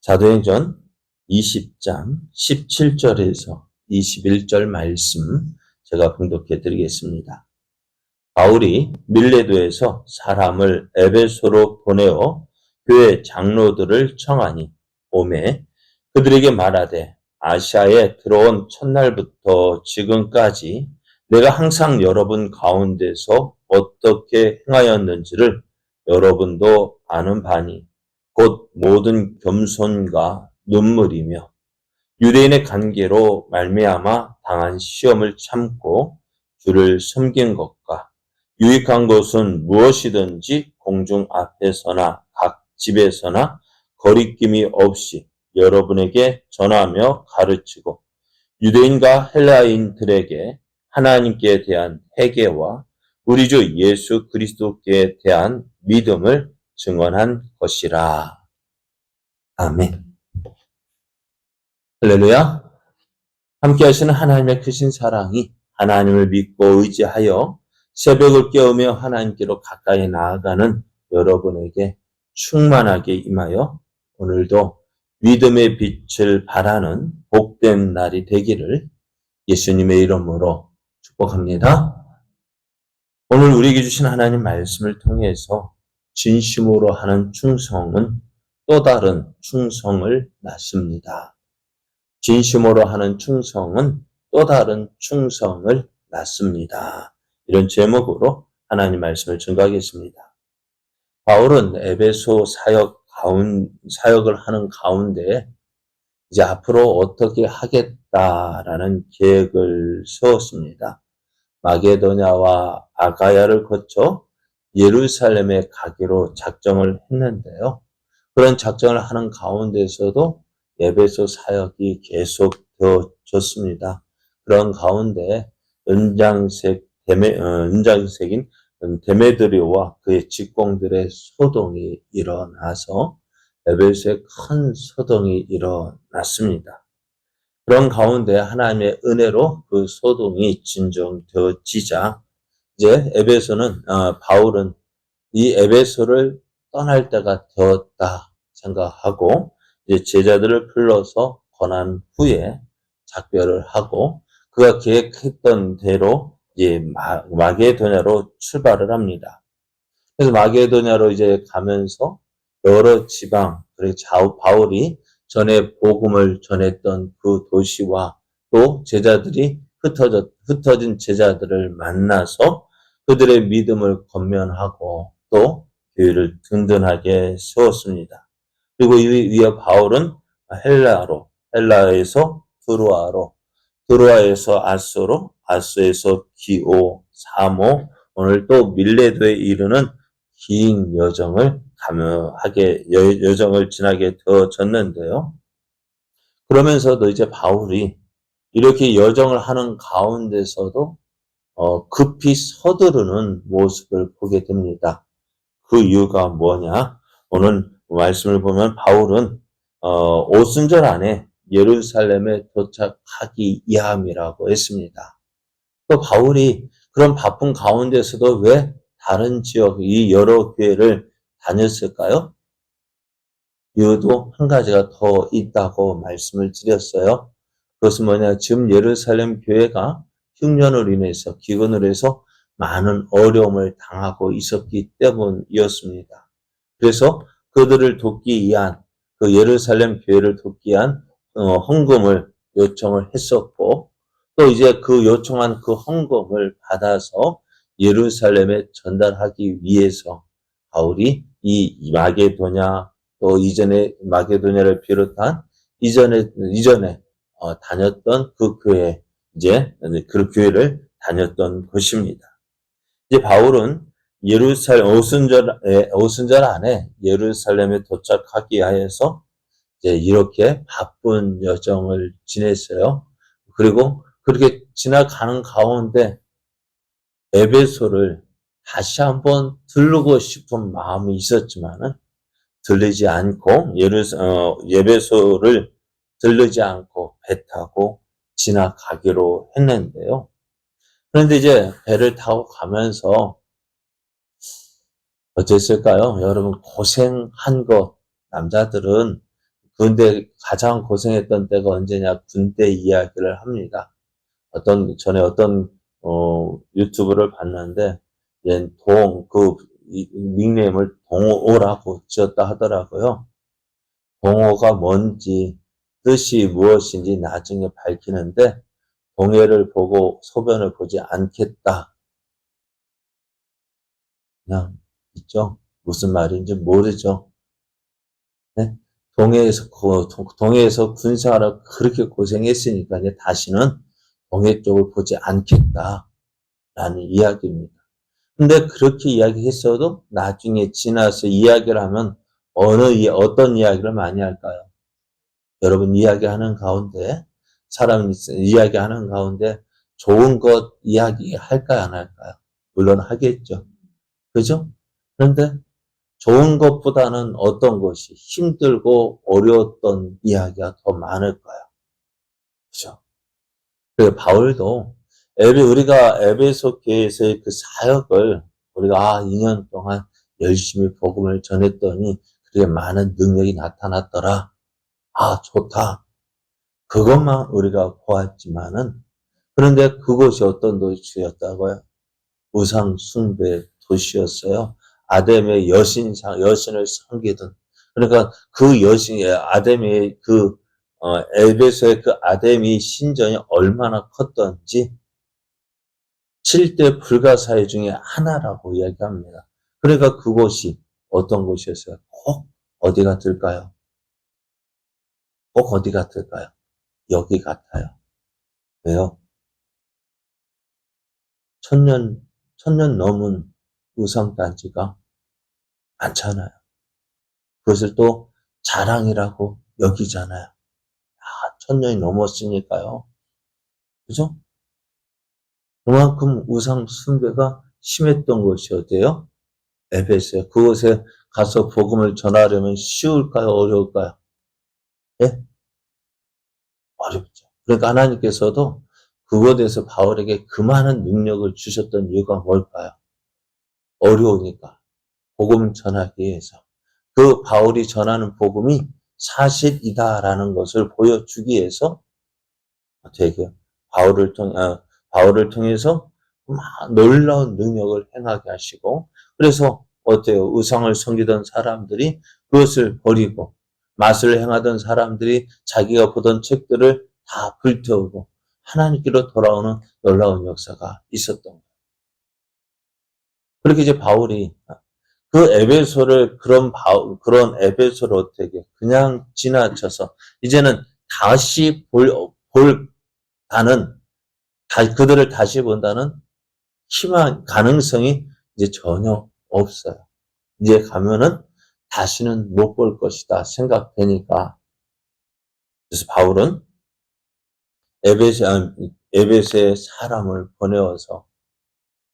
사도행전 20장 17절에서 21절 말씀 제가 봉독해 드리겠습니다. 바울이 밀레도에서 사람을 에베소로 보내어 교회 장로들을 청하니 오매 그들에게 말하되 아시아에 들어온 첫날부터 지금까지 내가 항상 여러분 가운데서 어떻게 행하였는지를 여러분도 아는 바니 곧 모든 겸손과 눈물이며 유대인의 관계로 말미암아 당한 시험을 참고 주를 섬긴 것과 유익한 것은 무엇이든지 공중 앞에서나 각 집에서나 거리낌이 없이 여러분에게 전하며 가르치고 유대인과 헬라인들에게 하나님께 대한 회개와 우리 주 예수 그리스도께 대한 믿음을 증언한 것이라. 아멘. 할렐루야. 함께 하시는 하나님의 크신 사랑이 하나님을 믿고 의지하여 새벽을 깨우며 하나님께로 가까이 나아가는 여러분에게 충만하게 임하여 오늘도 믿음의 빛을 발하는 복된 날이 되기를 예수님의 이름으로 축복합니다. 오늘 우리에게 주신 하나님 말씀을 통해서 진심으로 하는 충성은 또 다른 충성을 낳습니다. 진심으로 하는 충성은 또 다른 충성을 낳습니다. 이런 제목으로 하나님 말씀을 증거하겠습니다. 바울은 에베소 사역을 하는 가운데 이제 앞으로 어떻게 하겠다라는 계획을 세웠습니다. 마게도냐와 아가야를 거쳐 예루살렘에 가기로 작정을 했는데요. 그런 작정을 하는 가운데서도 에베소 사역이 계속되어졌습니다. 그런 가운데 은장색인 데메드리오와 그의 직공들의 소동이 일어나서 에베소에 큰 소동이 일어났습니다. 그런 가운데 하나님의 은혜로 그 소동이 진정되어지자 이제 바울은 이 에베소를 떠날 때가 되었다 생각하고 이제 제자들을 불러서 권한 후에 작별을 하고 그가 계획했던 대로 이제 마게도냐로 출발을 합니다. 그래서 마게도냐로 이제 가면서 여러 지방, 그리고 바울이 전에 복음을 전했던 그 도시와 또 제자들이 흩어진 제자들을 만나서 그들의 믿음을 건면하고 또 교회를 든든하게 세웠습니다. 그리고 이어 바울은 헬라에서 드로아에서 아소로, 아소에서 기오, 사모, 오늘 또 밀레도에 이르는 긴 여정을 여정을 지나게 되어졌는데요. 그러면서도 이제 바울이 이렇게 여정을 하는 가운데서도 급히 서두르는 모습을 보게 됩니다. 그 이유가 뭐냐? 오늘 말씀을 보면 바울은 오순절 안에 예루살렘에 도착하기 이함이라고 했습니다. 또 바울이 그런 바쁜 가운데서도 왜 다른 지역 이 여러 교회를 다녔을까요? 이유도 한 가지가 더 있다고 말씀을 드렸어요. 그것은 뭐냐? 지금 예루살렘 교회가 흉년으로 인해서 기근으로 해서 많은 어려움을 당하고 있었기 때문이었습니다. 그래서 그들을 돕기 위한 그 예루살렘 교회를 돕기 위한 헌금을 요청을 했었고 또 이제 그 요청한 그 헌금을 받아서 예루살렘에 전달하기 위해서 바울이 이 마게도냐 또 이전에 마게도냐를 비롯한 이전에 다녔던 그 교회 이제 그 교회를 다녔던 것입니다. 이제 바울은 오순절 안에 예루살렘에 도착하기 위해서 이제 이렇게 바쁜 여정을 지냈어요. 그리고 그렇게 지나가는 가운데 에베소를 다시 한번 들르고 싶은 마음이 있었지만은 들르지 않고 에베소를 들르지 않고 배 타고 지나가기로 했는데요. 그런데 이제 배를 타고 가면서 어땠을까요? 여러분 고생한 것 남자들은 근데 가장 고생했던 때가 언제냐? 군대 이야기를 합니다. 전에 어떤, 유튜브를 봤는데, 닉네임을 동호라고 지었다 하더라고요. 동호가 뭔지, 뜻이 무엇인지 나중에 밝히는데, 동해를 보고 소변을 보지 않겠다. 그냥, 있죠? 무슨 말인지 모르죠? 네? 동해에서 군생활을 그렇게 고생했으니까 이제 다시는 동해 쪽을 보지 않겠다라는 이야기입니다. 근데 그렇게 이야기했어도 나중에 지나서 이야기를 하면 어떤 이야기를 많이 할까요? 여러분 이야기하는 가운데, 이야기하는 가운데 좋은 것 이야기할까요? 안 할까요? 물론 하겠죠. 그죠? 그런데 좋은 것보다는 어떤 것이 힘들고 어려웠던 이야기가 더 많을 거예요. 그죠? 그 바울도 우리가 에베소 교회에서의 그 사역을 우리가 2년 동안 열심히 복음을 전했더니 그게 많은 능력이 나타났더라. 좋다. 그것만 우리가 보았지만은 그런데 그곳이 어떤 도시였다고요? 우상 숭배 도시였어요. 아담의 여신을 섬기던. 그러니까 그 아담의 에베소의 그 아담의 신전이 얼마나 컸던지 7대 불가사의 중에 하나라고 이야기합니다. 그러니까 그곳이 어떤 곳이었어요? 꼭 어디 같을까요? 꼭 어디 같을까요? 여기 같아요. 왜요? 천년 넘은 우상단지가 많잖아요. 그것을 또 자랑이라고 여기잖아요. 1000년이 넘었으니까요. 그죠? 그만큼 우상 숭배가 심했던 곳이 어디예요? 에베소에. 그곳에 가서 복음을 전하려면 쉬울까요? 어려울까요? 예? 어렵죠. 그러니까 하나님께서도 그곳에서 바울에게 그 많은 능력을 주셨던 이유가 뭘까요? 어려우니까. 복음 전하기 위해서. 그 바울이 전하는 복음이 사실이다라는 것을 보여주기 위해서 되게 바울을 통해서 놀라운 능력을 행하게 하시고, 그래서 어때요? 우상을 섬기던 사람들이 그것을 버리고, 맛을 행하던 사람들이 자기가 보던 책들을 다 불태우고 하나님께로 돌아오는 놀라운 역사가 있었던 거예요. 그렇게 이제 바울이 그 에베소를 그런 에베소를 어떻게 그냥 지나쳐서 이제는 다시 그들을 다시 본다는 가능성이 이제 전혀 없어요. 이제 가면은 다시는 못 볼 것이다 생각되니까. 그래서 바울은 에베소에 사람을 보내어서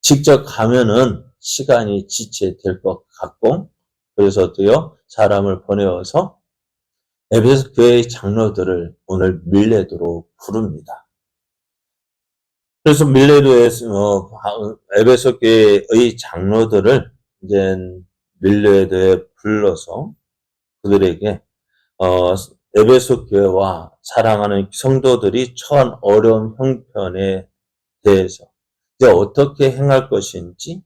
직접 가면은 시간이 지체될 것 같고, 그래서 어때요? 사람을 보내어서 에베소 교회의 장로들을 오늘 밀레도로 부릅니다. 그래서 에베소 교회의 장로들을 이제 밀레도에 불러서 그들에게 에베소 교회와 사랑하는 성도들이 처한 어려운 형편에 대해서 이제 어떻게 행할 것인지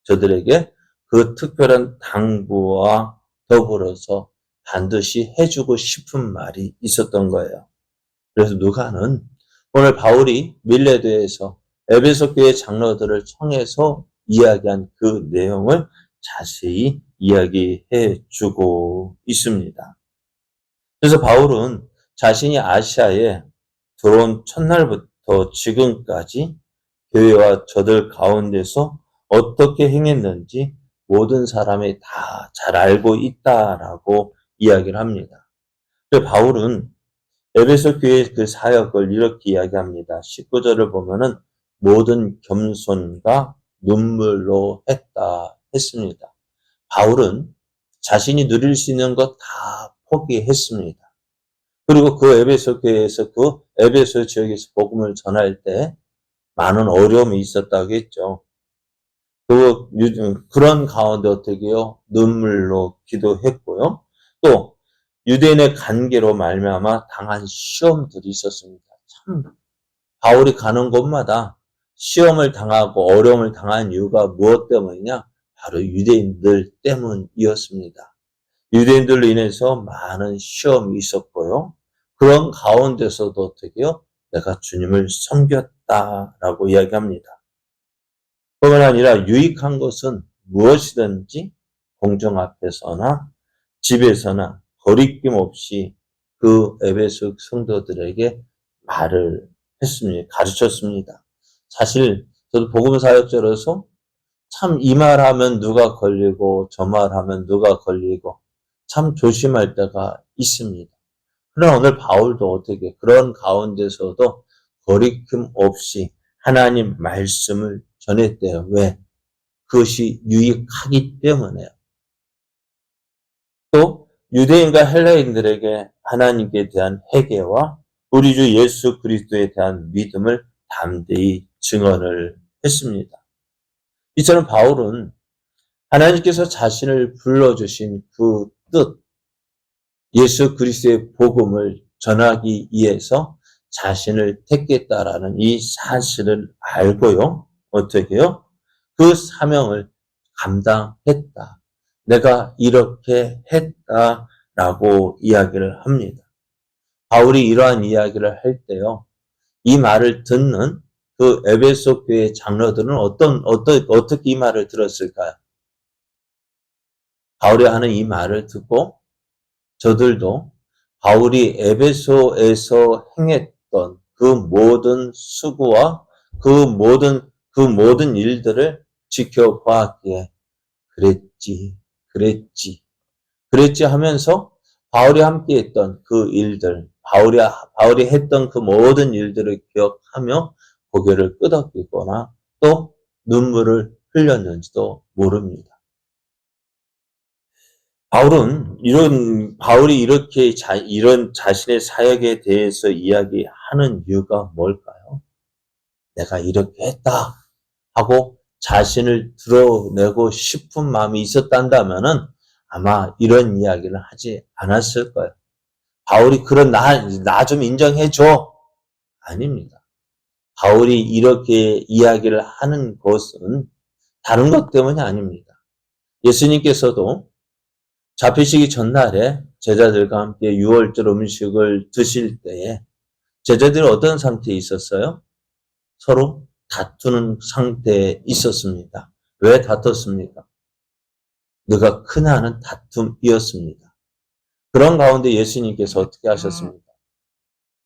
저들에게 그 특별한 당부와 더불어서 반드시 해주고 싶은 말이 있었던 거예요. 그래서 누가는 오늘 바울이 밀레도에서 에베소 교회 장로들을 청해서 이야기한 그 내용을 자세히 이야기해 주고 있습니다. 그래서 바울은 자신이 아시아에 들어온 첫날부터 지금까지 교회와 저들 가운데서 어떻게 행했는지 모든 사람이 다 잘 알고 있다라고 이야기를 합니다. 바울은 에베소 교회의 그 사역을 이렇게 이야기합니다. 19절을 보면은 모든 겸손과 눈물로 했다 했습니다. 바울은 자신이 누릴 수 있는 것 다 포기했습니다. 그리고 그 에베소 교회에서 그 에베소 지역에서 복음을 전할 때 많은 어려움이 있었다고 했죠. 그런 가운데 어떻게요? 눈물로 기도했고요. 또 유대인의 관계로 말미암아 당한 시험들이 있었습니다. 참 바울이 가는 곳마다 시험을 당하고 어려움을 당한 이유가 무엇 때문이냐? 바로 유대인들 때문이었습니다. 유대인들로 인해서 많은 시험이 있었고요. 그런 가운데서도 어떻게요? 내가 주님을 섬겼다라고 이야기합니다. 뿐만 아니라 유익한 것은 무엇이든지 공정 앞에서나 집에서나 거리낌 없이 그 에베소 성도들에게 말을 했습니다. 가르쳤습니다. 사실 저도 복음 사역자로서 참 이 말하면 누가 걸리고 저 말하면 누가 걸리고 참 조심할 때가 있습니다. 그러나 오늘 바울도 어떻게 그런 가운데서도 거리낌 없이 하나님 말씀을 전했대요. 왜? 그것이 유익하기 때문에요. 또 유대인과 헬라인들에게 하나님께 대한 회개와 우리 주 예수 그리스도에 대한 믿음을 담대히 증언을 했습니다. 이처럼 바울은 하나님께서 자신을 불러주신 그 뜻, 예수 그리스도의 복음을 전하기 위해서 자신을 택했다라는 이 사실을 알고요. 어떻게요? 그 사명을 감당했다. 내가 이렇게 했다라고 이야기를 합니다. 바울이 이러한 이야기를 할 때요. 이 말을 듣는 그 에베소 교회 장로들은 어떻게 이 말을 들었을까요? 바울이 하는 이 말을 듣고 저들도 바울이 에베소에서 행했던 그 모든 수고와 그 모든 일들을 지켜보았기에 그랬지 하면서 바울이 함께 했던 그 일들, 바울이 했던 그 모든 일들을 기억하며 고개를 끄덕이거나 또 눈물을 흘렸는지도 모릅니다. 바울이 이렇게 이런 자신의 사역에 대해서 이야기하는 이유가 뭘까요? 내가 이렇게 했다 하고 자신을 드러내고 싶은 마음이 있었단다면은 아마 이런 이야기를 하지 않았을 거예요. 바울이 그런 나 좀 인정해줘. 아닙니다. 바울이 이렇게 이야기를 하는 것은 다른 것 때문이 아닙니다. 예수님께서도 잡히시기 전날에 제자들과 함께 유월절 음식을 드실 때에 제자들이 어떤 상태에 있었어요? 서로 다투는 상태에 있었습니다. 왜 다퉜습니까? 너가 크나 하는 다툼이었습니다. 그런 가운데 예수님께서 어떻게 하셨습니까?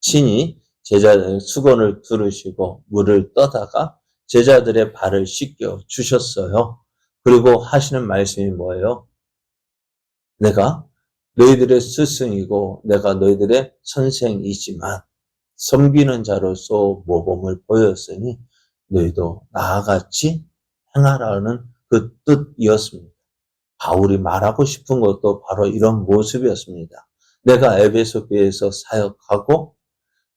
친히 제자들 수건을 두르시고 물을 떠다가 제자들의 발을 씻겨 주셨어요. 그리고 하시는 말씀이 뭐예요? 내가 너희들의 스승이고 내가 너희들의 선생이지만 섬기는 자로서 모범을 보였으니 너희도 나와 같이 행하라는 그 뜻이었습니다. 바울이 말하고 싶은 것도 바로 이런 모습이었습니다. 내가 에베소 교회에서 사역하고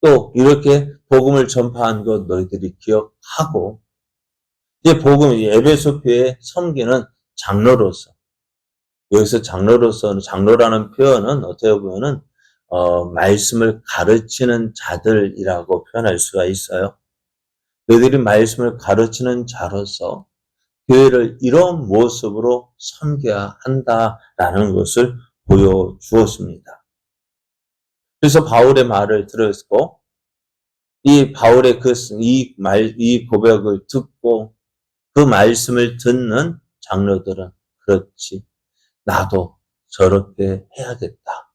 또 이렇게 복음을 전파한 것 너희들이 기억하고 이제 에베소 교회에 섬기는 장로로서 여기서 장로라는 표현은 어떻게 보면은 말씀을 가르치는 자들이라고 표현할 수가 있어요. 너희들이 말씀을 가르치는 자로서 교회를 이런 모습으로 섬겨야 한다라는 것을 보여주었습니다. 그래서 바울의 말을 들었고, 이 바울의 이 고백을 듣고 그 말씀을 듣는 장로들은 그렇지. 나도 저렇게 해야겠다.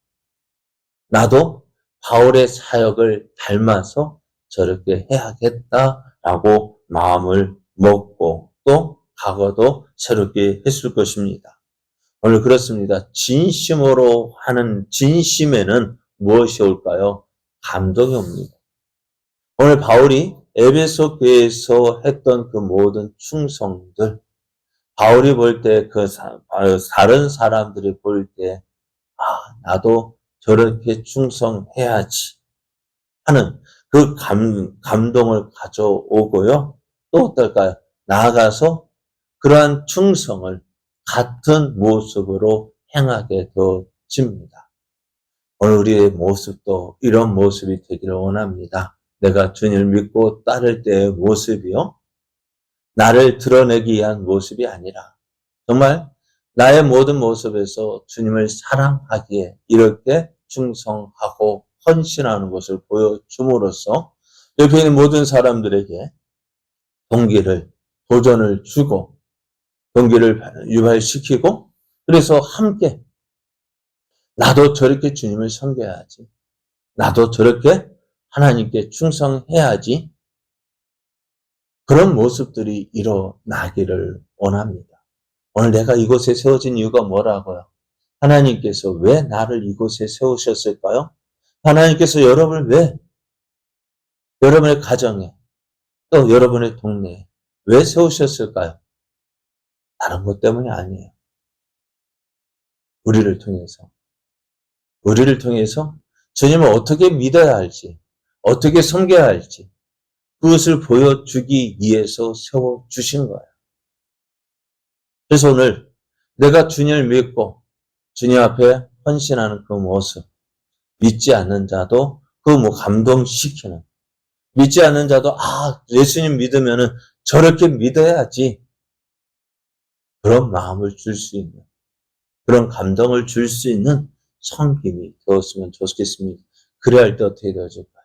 나도 바울의 사역을 닮아서 저렇게 해야겠다라고 마음을 먹고 또 과거도 새롭게 했을 것입니다. 오늘 그렇습니다. 진심으로 하는 진심에는 무엇이 올까요? 감동이 옵니다. 오늘 바울이 에베소 교회에서 했던 그 모든 충성들, 바울이 볼 때 다른 사람들이 볼 때, 나도 저렇게 충성해야지 하는 그 감동을 가져오고요. 또 어떨까요? 나아가서 그러한 충성을 같은 모습으로 행하게 되어집니다. 오늘 우리의 모습도 이런 모습이 되기를 원합니다. 내가 주님을 믿고 따를 때의 모습이요. 나를 드러내기 위한 모습이 아니라 정말 나의 모든 모습에서 주님을 사랑하기에 이렇게 충성하고 헌신하는 것을 보여줌으로써 옆에 있는 모든 사람들에게 도전을 주고 동기를 유발시키고 그래서 함께 나도 저렇게 주님을 섬겨야지. 나도 저렇게 하나님께 충성해야지. 그런 모습들이 일어나기를 원합니다. 오늘 내가 이곳에 세워진 이유가 뭐라고요? 하나님께서 왜 나를 이곳에 세우셨을까요? 하나님께서 여러분을 왜 여러분의 가정에 또 여러분의 동네에 왜 세우셨을까요? 다른 것 때문이 아니에요. 우리를 통해서 주님을 어떻게 믿어야 할지, 어떻게 섬겨야 할지 그것을 보여주기 위해서 세워주신 거예요. 그래서 오늘 내가 주님을 믿고 주님 앞에 헌신하는 그 모습, 믿지 않는 자도 감동시키는, 믿지 않는 자도 예수님 믿으면은 저렇게 믿어야지 그런 마음을 줄 수 있는, 그런 감동을 줄 수 있는 섬김이 되었으면 좋겠습니다. 그래야 할 때 어떻게 되어질까요?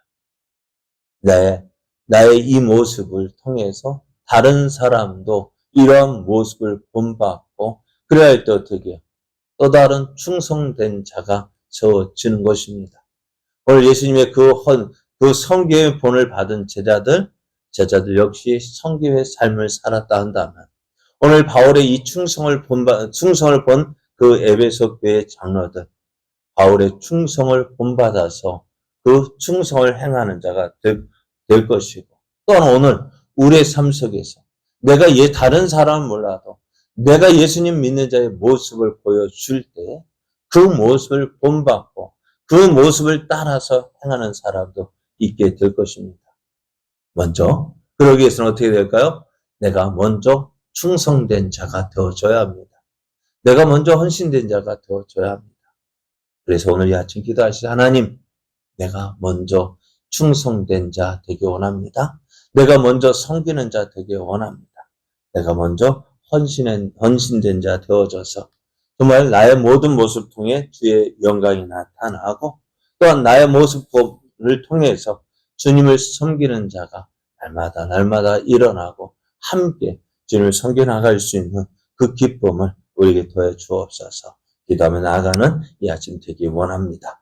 나의 이 모습을 통해서 다른 사람도 이러한 모습을 본받고 그래야 할 때 어떻게 해요? 또 다른 충성된 자가 세워지는 것입니다. 오늘 예수님의 그 성경의 본을 받은 제자들 역시 성경의 삶을 살았다 한다면 오늘 바울의 이 충성을 본 그 에베소 교회 장로들 바울의 충성을 본받아서 그 충성을 행하는 자가 될 것이고 또한 오늘 우리의 삶 속에서 내가 다른 사람은 몰라도 내가 예수님 믿는 자의 모습을 보여줄 때 그 모습을 본받고 그 모습을 따라서 행하는 사람도 있게 될 것입니다. 먼저 그러기 위해서는 어떻게 될까요? 내가 먼저 충성된 자가 되어줘야 합니다. 내가 먼저 헌신된 자가 되어줘야 합니다. 그래서 오늘 이 아침 기도하시죠. 하나님, 내가 먼저 충성된 자 되기 원합니다. 내가 먼저 섬기는 자 되기 원합니다. 내가 먼저 헌신된 자 되어져서 정말 나의 모든 모습을 통해 주의 영광이 나타나고 또한 나의 모습을 통해서 주님을 섬기는 자가 날마다 일어나고 함께 주님을 섬겨 나갈 수 있는 그 기쁨을 우리에게 더해 주옵소서. 기도하며 나아가는 이 아침 되기 원합니다.